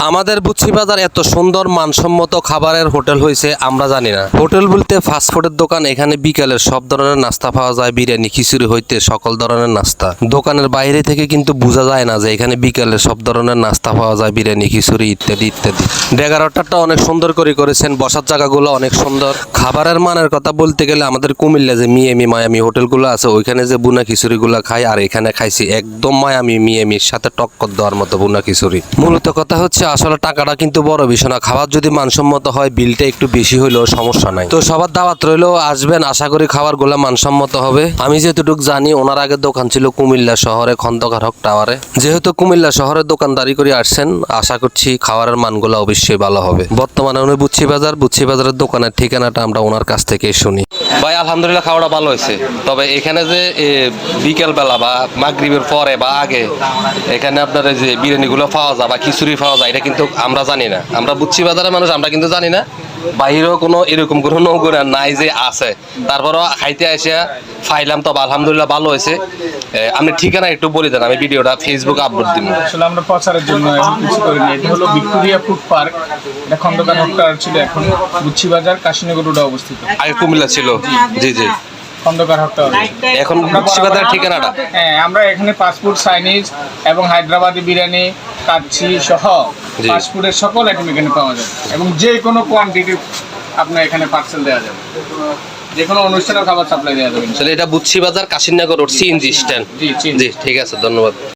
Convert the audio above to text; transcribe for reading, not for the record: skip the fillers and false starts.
আমাদের বুচ্চি বাজার এত সুন্দর মানসম্মত খাবারের হোটেল হয়েছে আমরা জানি না। হোটেল বলতে ফাস্টফুডের দোকান। এখানে বিকালের সব ধরনের নাস্তা পাওয়া যায়, বিরিয়ানি খিচুড়ি হইতে সকল ধরনের নাস্তা। দোকানের বাইরে থেকে কিন্তু বোঝা যায় না যে এখানে বিকালে সব ধরনের নাস্তা পাওয়া যায়, বিরিয়ানি খিচুড়ি ইত্যাদি ইত্যাদি। ডেগারটারটা অনেক সুন্দর করে করেছেন, বসার জায়গাগুলো অনেক সুন্দর। খাবারের মানের কথা বলতে গেলে আমাদের কুমিল্লা যে মিয়ামি মায়ামি হোটেলগুলো আছে ওইখানে যে বুনা খিচুড়িগুলো খাই আর এখানে খাইছি একদম মায়ামি মিয়ামির সাথে টক্কর দেওয়ার মতো বুনা খিচুড়ি। মূলত কথা হচ্ছে আসলে টাকাটা কিন্তু বড় বিষয় না, খাবার যদি মানসম্মত হয় বিলটা একটু বেশি হইলেও সমস্যা নাই। তো সবার দাওয়াত রইলেও আসবেন, আশা করি খাবারগুলো মানসম্মত হবে। আমি যেটুকু জানি ওনার আগে দোকান ছিল কুমিল্লা শহরে খন্দকার হক টাওয়ারে। যেহেতু কুমিল্লা শহরে দোকানদারি করে আসছেন, আশা করছি খাবারের মানগুলো অবশ্যই ভালো হবে। বর্তমানে উনি বুচ্চি বাজারের দোকানের ঠিকানাটা আমরা ওনার কাছ থেকে শুনি। ভাই আলহামদুলিল্লাহ খাওয়াটা ভালো হয়েছে, তবে এখানে যে বিকেল বেলা বা মাগরিবের পরে বা আগে এখানে আপনার যে বিরিয়ানিগুলো পাওয়া যায় বা খিচুড়ি পাওয়া যায় এটা কিন্তু আমরা জানি না। আমরা বুচ্চি বাজারের মানুষ, আমরা কিন্তু জানি না বাহিরেও কোনো এরকম কোনো নৌকোনা নাই যে আছে। তারপরও খাইতে আসিয়া ফাইলাম, তবে আলহামদুলিল্লাহ ভালো হয়েছে। আপনি ঠিকানা একটু বলে দেন, আমি ভিডিওটা ফেসবুকে আপলোড দিব। আসলে আমরা প্রচারের জন্য এমন কিছু করিনি। এটা হলো ভিক্টোরিয়া ফুড পার্ক, এটা খন্দকার হক টাওয়ার ছিল, এখন বুচ্চি বাজার কাশীনগর রোডে অবস্থিত। আগে কুমিল্লা ছিল। জি জি, খন্দকার হক টাওয়ার। এখন বুচ্চি বাজারের ঠিকানাটা। হ্যাঁ, আমরা এখানে ফাস্টফুড, চাইনিজ এবং হায়দ্রাবাদি বিরিয়ানি, কাচ্চি সহ ফাস্টফুডের সকল আইটেম এখানে পাওয়া যায় এবং যে কোনো কোয়ান্টিটি আপনার এখানে পার্সেল দেওয়া যাবে, যে কোনো অনুষ্ঠানের খাবার সাপ্লাই দেওয়া যাবে। এটা বুচ্চি বাজার কাশীনগর রোড সিএনজি স্ট্যান্ড। জি ঠিক আছে, ধন্যবাদ।